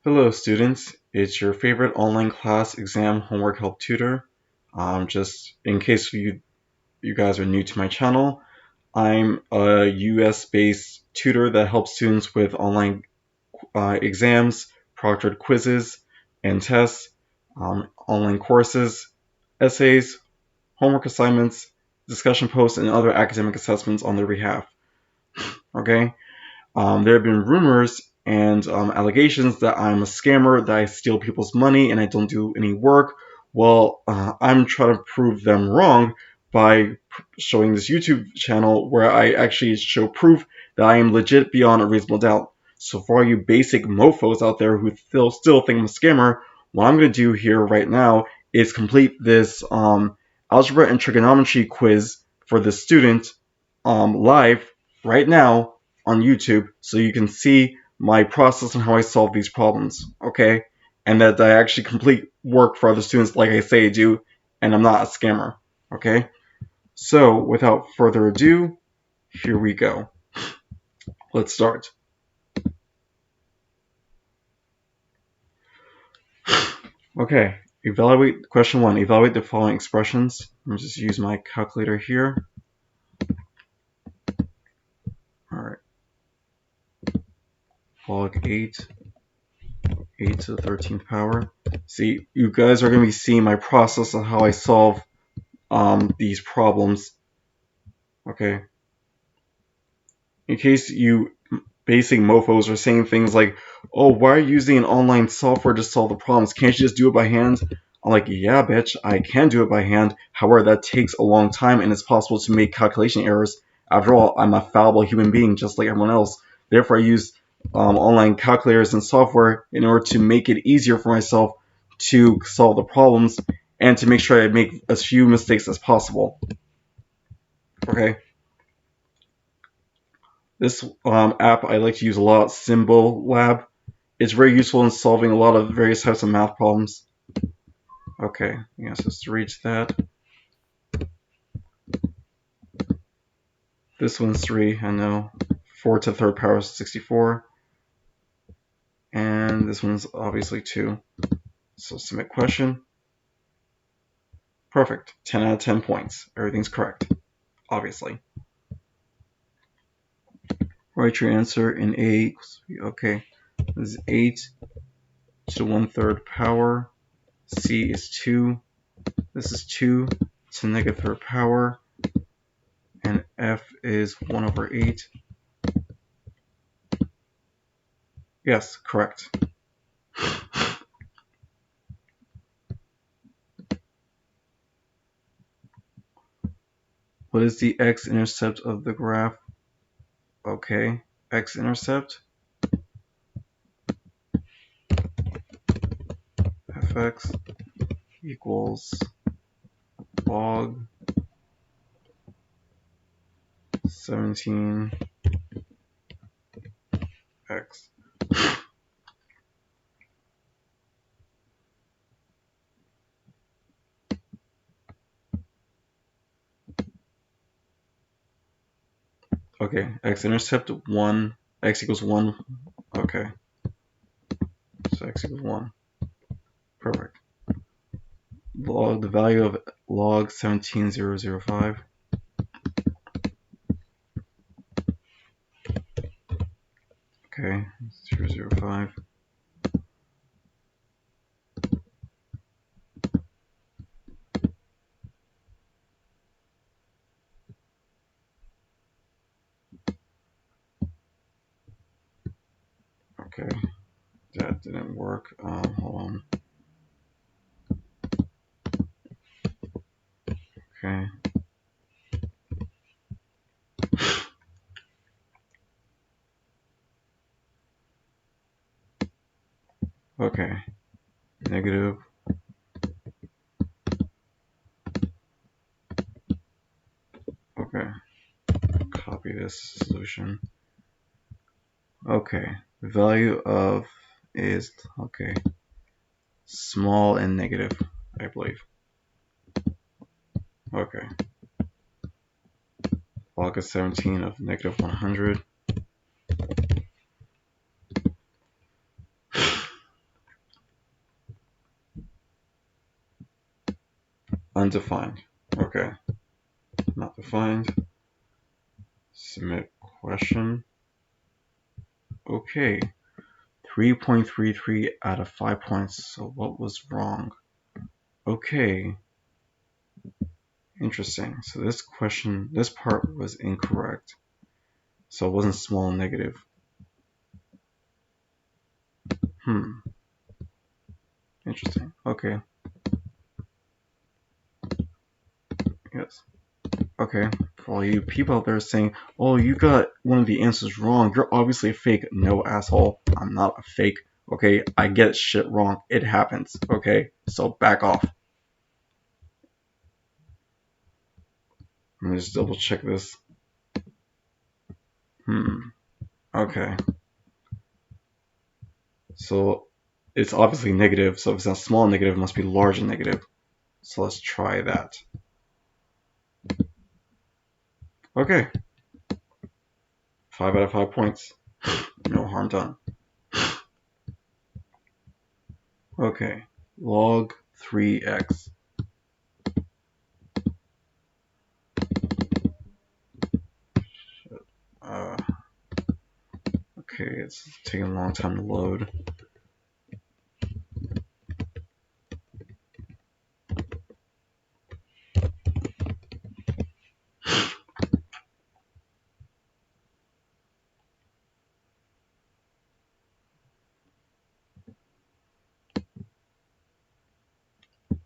Hello students, it's your favorite online class exam homework help tutor. Just in case you guys are new to my channel, I'm a US based tutor that helps students with online exams, proctored quizzes and tests, online courses, essays, homework assignments, discussion posts, and other academic assessments on their behalf. Okay? There have been rumors and allegations that I'm a scammer, that I steal people's money and I don't do any work. Well, I'm trying to prove them wrong by showing this YouTube channel where I actually show proof that I am legit beyond a reasonable doubt. So for all you basic mofos out there who still think I'm a scammer, what I'm going to do here right now is complete this algebra and trigonometry quiz for the student live right now on YouTube so you can see my process and how I solve these problems, okay? And that I actually complete work for other students like I say I do, and I'm not a scammer, okay? So, without further ado, here we go. Let's start. Okay, evaluate question 1. Evaluate the following expressions. Let me just use my calculator here. Alright. Log 8 to the 13th power. See, you guys are going to be seeing my process of how I solve these problems. Okay. In case you basic mofos are saying things like, oh, why are you using an online software to solve the problems? Can't you just do it by hand? I'm like, yeah, bitch, I can do it by hand. However, that takes a long time and it's possible to make calculation errors. After all, I'm a fallible human being just like everyone else. Therefore, I use online calculators and software in order to make it easier for myself to solve the problems and to make sure I make as few mistakes as possible. Okay. This app I like to use a lot, Symbol Lab. It's very useful in solving a lot of various types of math problems. Okay, yes, let's reach that. This one's 3, I know. 4 to the third power is 64. And this one's obviously 2. So submit question. Perfect. 10 out of 10 points. Everything's correct, obviously. Write your answer in A. Okay, this is 8 to the 1/3 power. C is 2. This is 2 to the negative third power. And F is 1/8. Yes, correct. What is the x-intercept of the graph? Okay, x-intercept, fx equals log 17x. Okay, x-intercept 1, x equals 1. Okay, so x equals 1. Perfect. The value of log 17,005. Okay, 005. Okay, that didn't work. Hold on. Okay. Okay. Negative. Okay. Copy this solution. Okay. The value of is, okay, small and negative, I believe. Okay. Log of 17 of negative 100. Undefined. Okay. Not defined. Submit question. Okay. 3.33 out of 5 points. So what was wrong? Okay. Interesting. So this question, this part was incorrect. So it wasn't small and negative. Interesting. Okay. Yes. Okay. For all you people out there saying, oh, you got one of the answers wrong, you're obviously a fake. No, asshole. I'm not a fake. Okay. I get shit wrong. It happens. Okay. So back off. Let me just double check this. Okay. So it's obviously negative. So if it's not small negative, it must be large and negative. So let's try that. Okay. 5 out of 5 points. No harm done. Okay. Log 3x. Okay, it's taking a long time to load.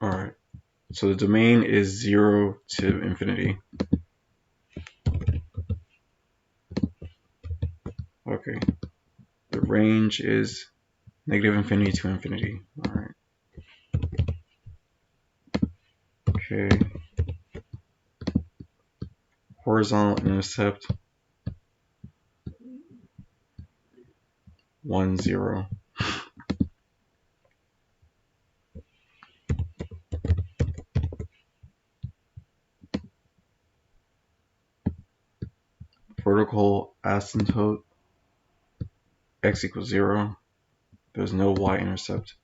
Alright, so the domain is 0 to infinity. Okay, the range is negative infinity to infinity. Alright. Okay. Horizontal intercept 1, 0. Vertical asymptote x equals 0. There's no y-intercept.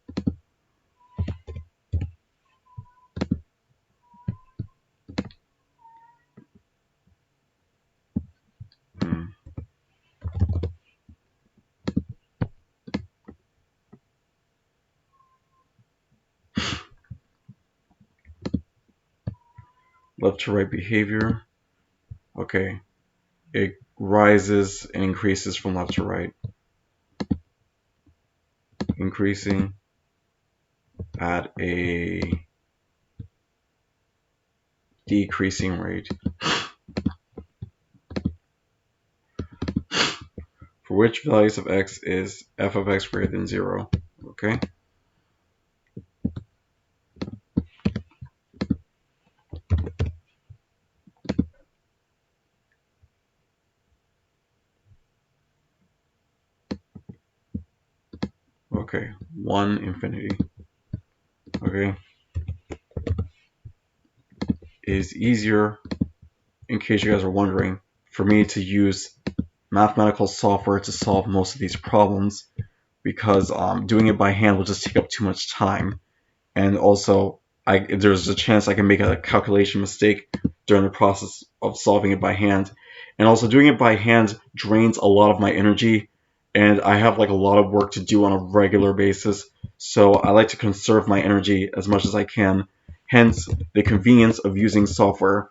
Left to right behavior. Okay, it rises and increases from left to right. Increasing at a decreasing rate. For which values of x is f of x greater than 0? Okay. Okay, 1 infinity. Okay. It is easier, in case you guys are wondering, for me to use mathematical software to solve most of these problems, because doing it by hand will just take up too much time. And also, there's a chance I can make a calculation mistake during the process of solving it by hand. And also, doing it by hand drains a lot of my energy, and I have like a lot of work to do on a regular basis. So I like to conserve my energy as much as I can. Hence, the convenience of using software.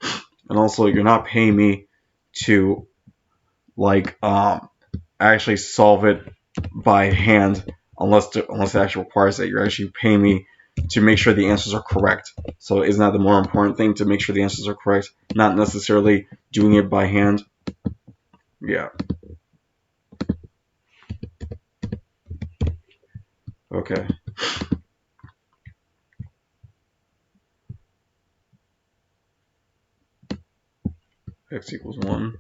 And also, you're not paying me to like actually solve it by hand unless it actually requires that. You're actually paying me to make sure the answers are correct. So isn't that the more important thing, to make sure the answers are correct, not necessarily doing it by hand? Yeah. Okay. X equals 1.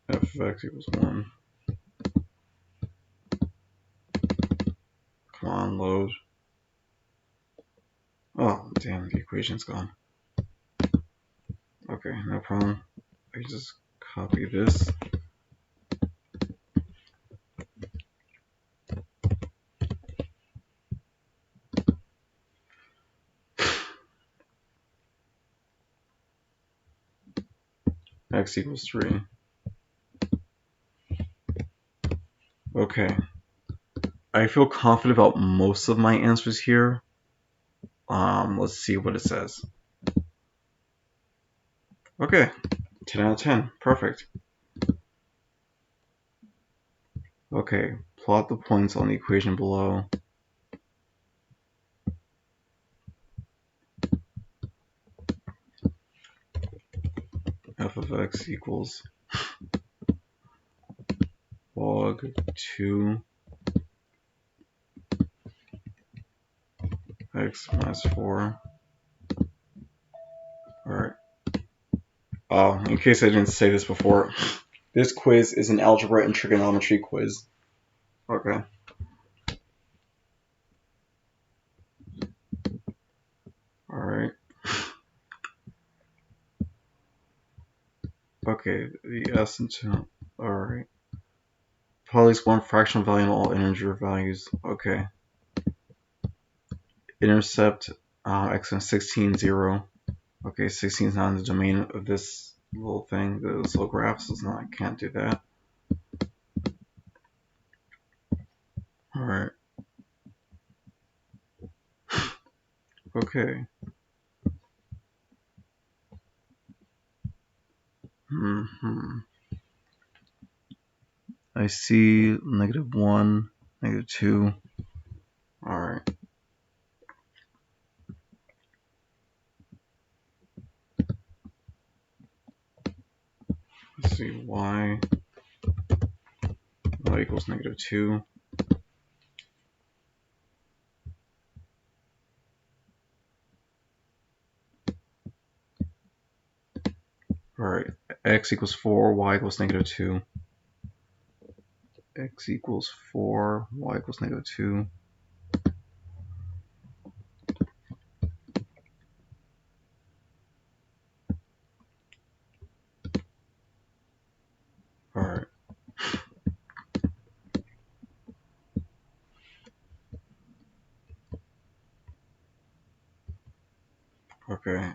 F of x equals 1. Come on, load. Oh, damn, the equation's gone. Okay, no problem. I can just copy this. x equals 3. Okay. I feel confident about most of my answers here. Let's see what it says. Okay, 10 out of 10. Perfect. Okay, plot the points on the equation below. F of x equals log 2 x minus 4. Alright. In case I didn't say this before, this quiz is an algebra and trigonometry quiz. Okay. Alright. Okay, the S into... Alright. Poly's one fractional value in all integer values. Okay. Intercept x and 16, 0. Okay, 16 is not in the domain of this little thing, this little graph, so it's not, I can't do that. Alright. Okay. I see -1, -2. Alright. Let's see, y equals -2. Alright, x equals 4, y equals -2. X equals 4, y equals -2. Alright. Okay,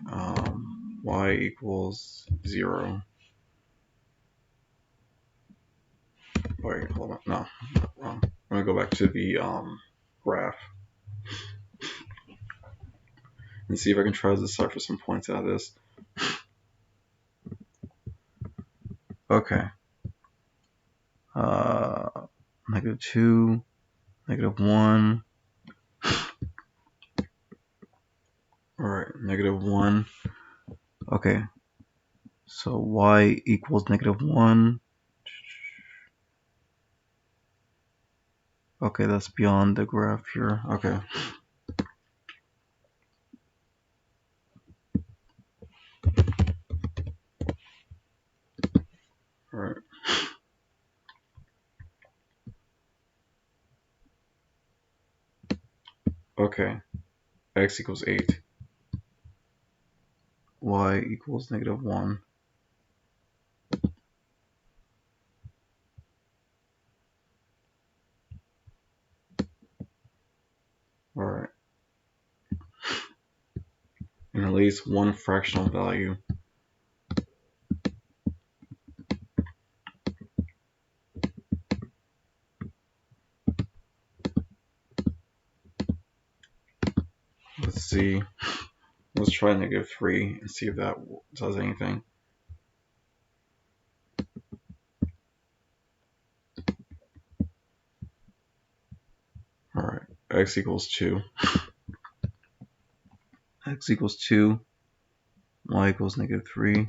y equals 0. Wait, hold on. No, wrong. I'm gonna go back to the graph and see if I can try to decipher some points out of this. Okay. -2, -1. Alright, -1. Okay. So y equals -1. Okay, that's beyond the graph here. Okay. Alright. Okay. X equals 8. Y equals -1. Alright. And at least one fractional value. Let's see. Let's try -3 and see if that does anything. Alright, x equals 2. X equals 2. Y equals -3.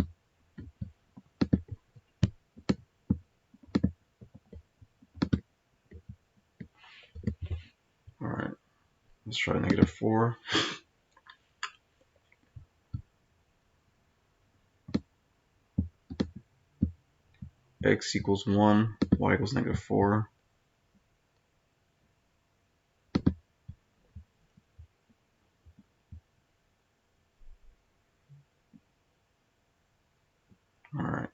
Alright, let's try -4. X equals 1. Y equals -4. Alright.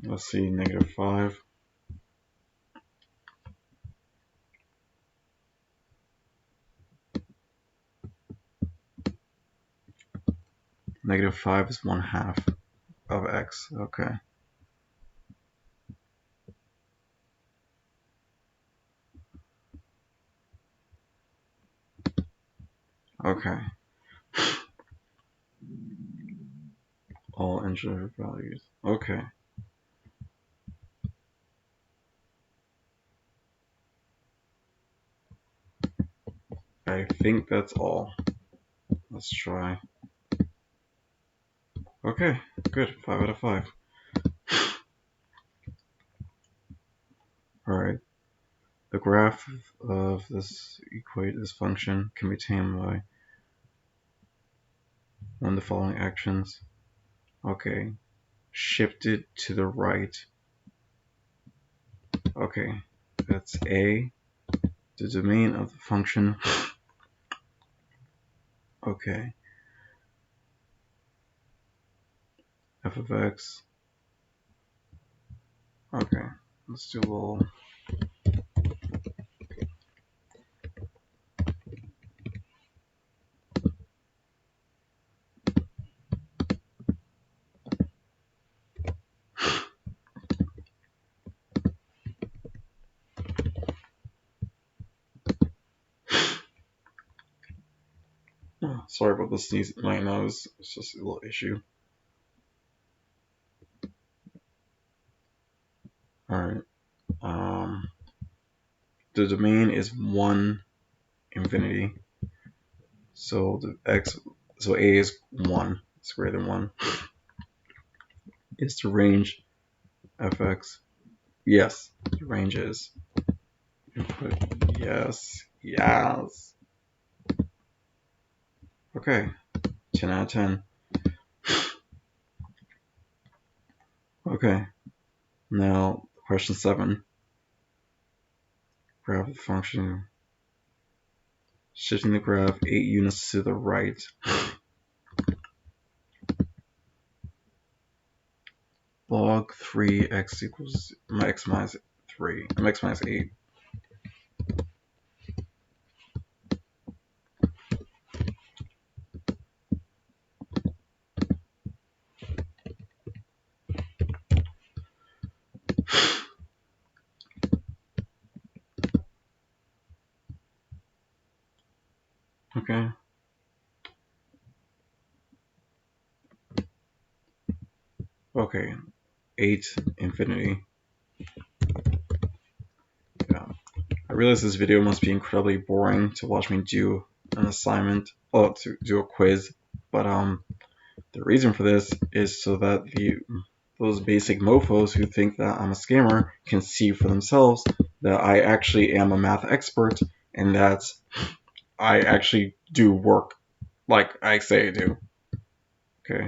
Let's see, -5. -5 is 1/2 of x. Okay. Okay. All integer values. Okay. I think that's all. Let's try. Okay, good. 5 out of 5. Alright. The graph of this function can be obtained by one of the following actions. Okay. Shift it to the right. Okay. That's A. The domain of the function. Okay. F of x. Okay. Let's do a little. Oh, sorry about the sneeze in my nose. It's just a little issue. Alright. The domain is 1, infinity. So A is 1. It's greater than 1. Is the range fx? Yes, the range is. Input yes. Yes. Okay. 10 out of 10. Okay. Now question 7. Graph of the function. Shifting the graph 8 units to the right. Log 3 x equals x minus 3. X minus 8. Okay. Okay. 8, infinity. Yeah. I realize this video must be incredibly boring to watch me do an assignment, to do a quiz, but the reason for this is so that those basic mofos who think that I'm a scammer can see for themselves that I actually am a math expert and that I actually do work like I say I do. Okay.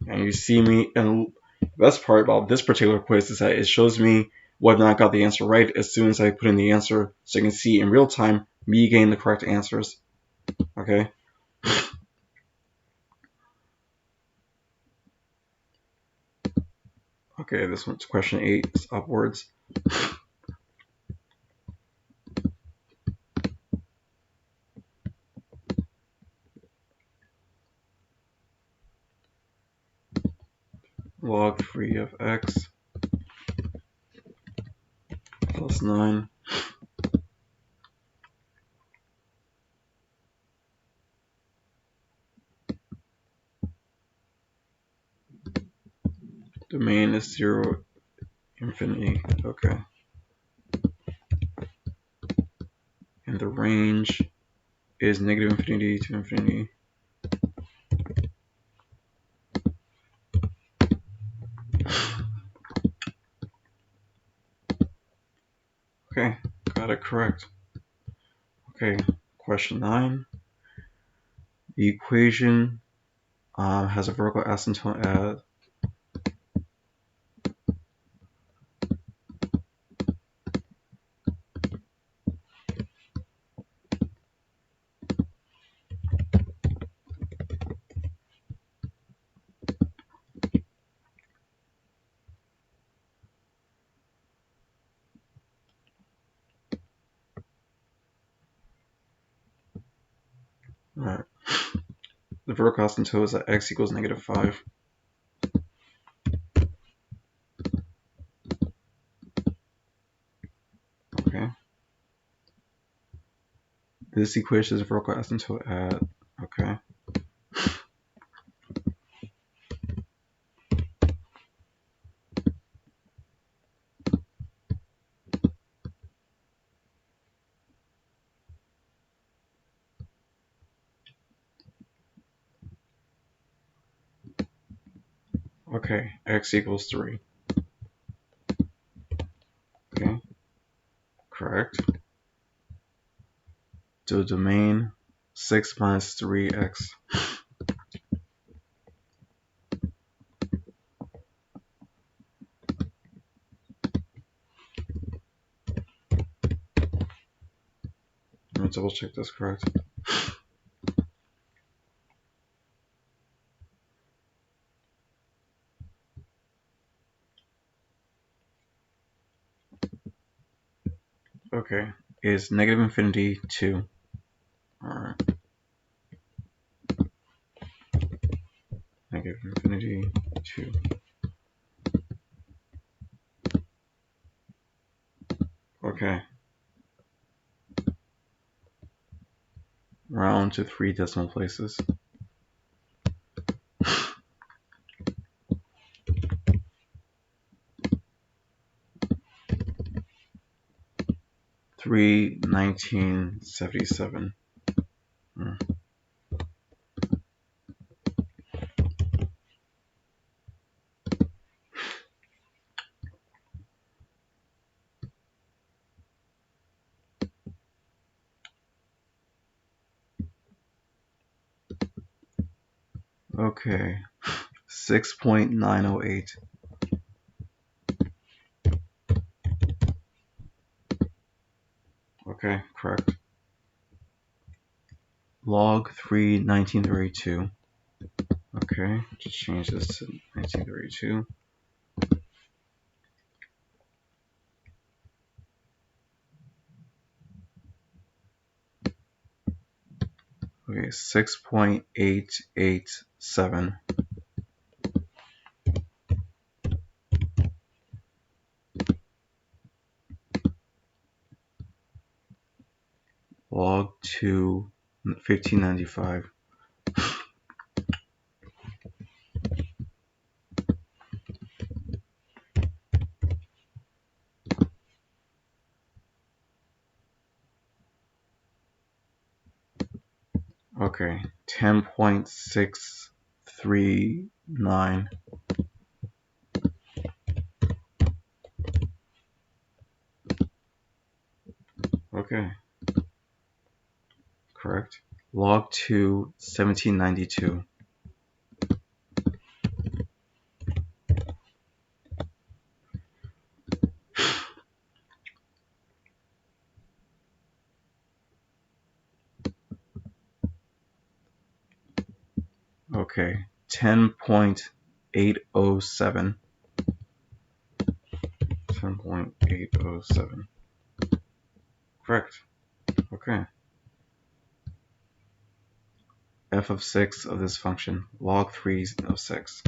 And you see me, and the best part about this particular quiz is that it shows me whether or not I got the answer right as soon as I put in the answer, so you can see in real time me getting the correct answers. Okay. Okay, this one's question 8. It's upwards. Log 3 of x plus 9. Domain is 0, infinity. Okay. And the range is negative infinity to infinity. Okay, got it correct. Okay, question 9. The equation has a vertical asymptote at the vertical asymptote is at x equals -5. Okay. This equation is vertical asymptote at, okay. Okay, x equals 3. Okay, correct. So domain 6 minus 3x. Let me double check this correct. Okay, is -infinity 2. Alright. -infinity 2. Okay. Round to 3 decimal places. Three 1977. Okay, 6.908. Okay, correct. Log 3 1932. Okay, just change this to 1932. Okay, 6.887. Log 2 1595. Okay, 10.639. Okay, correct. Log 2 1792. Okay, 10.807. 10.807. Correct. Okay. F of 6 of this function, log 3 of 6.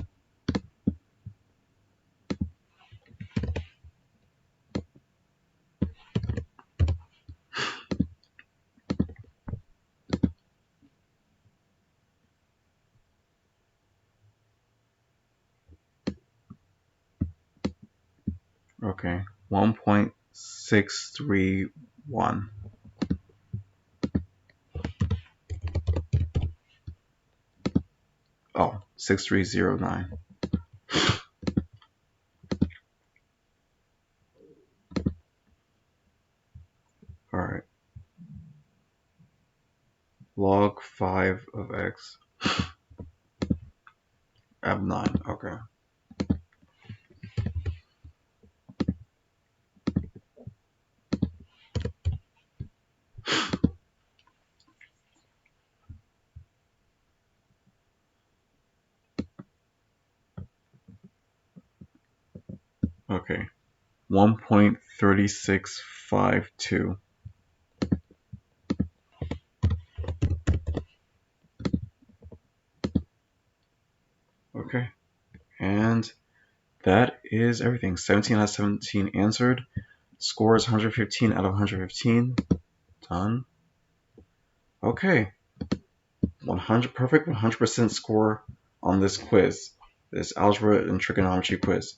Okay, 1.631. Oh, 6309. Alright. Log 5 of x. Ab9. Okay. Okay. 1.3652. that is everything. 17 out of 17 answered. Score is 115 out of 115. Done. Okay. 100 perfect, 100% score on this quiz. This algebra and trigonometry quiz.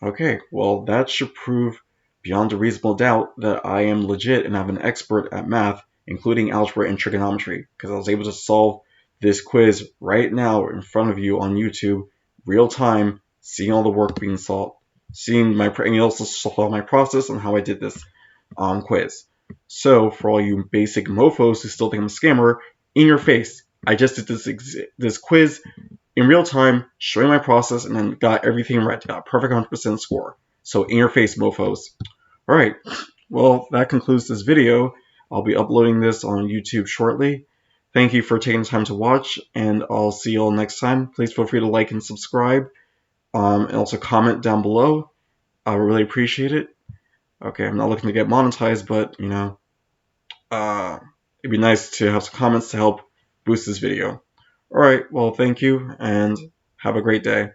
Okay, well, that should prove beyond a reasonable doubt that I am legit and I'm an expert at math, including algebra and trigonometry, because I was able to solve this quiz right now in front of you on YouTube, real time, seeing all the work being solved, seeing my, and you also saw my process and how I did this quiz. So, for all you basic mofos who still think I'm a scammer, in your face, I just did this quiz in real time, showing my process, and then got everything right. Got a perfect 100% score. So in your face, mofos. Alright, well, that concludes this video. I'll be uploading this on YouTube shortly. Thank you for taking the time to watch, and I'll see you all next time. Please feel free to like and subscribe, and also comment down below. I really appreciate it. Okay, I'm not looking to get monetized, but, you know, it'd be nice to have some comments to help boost this video. Alright, well, thank you, and have a great day.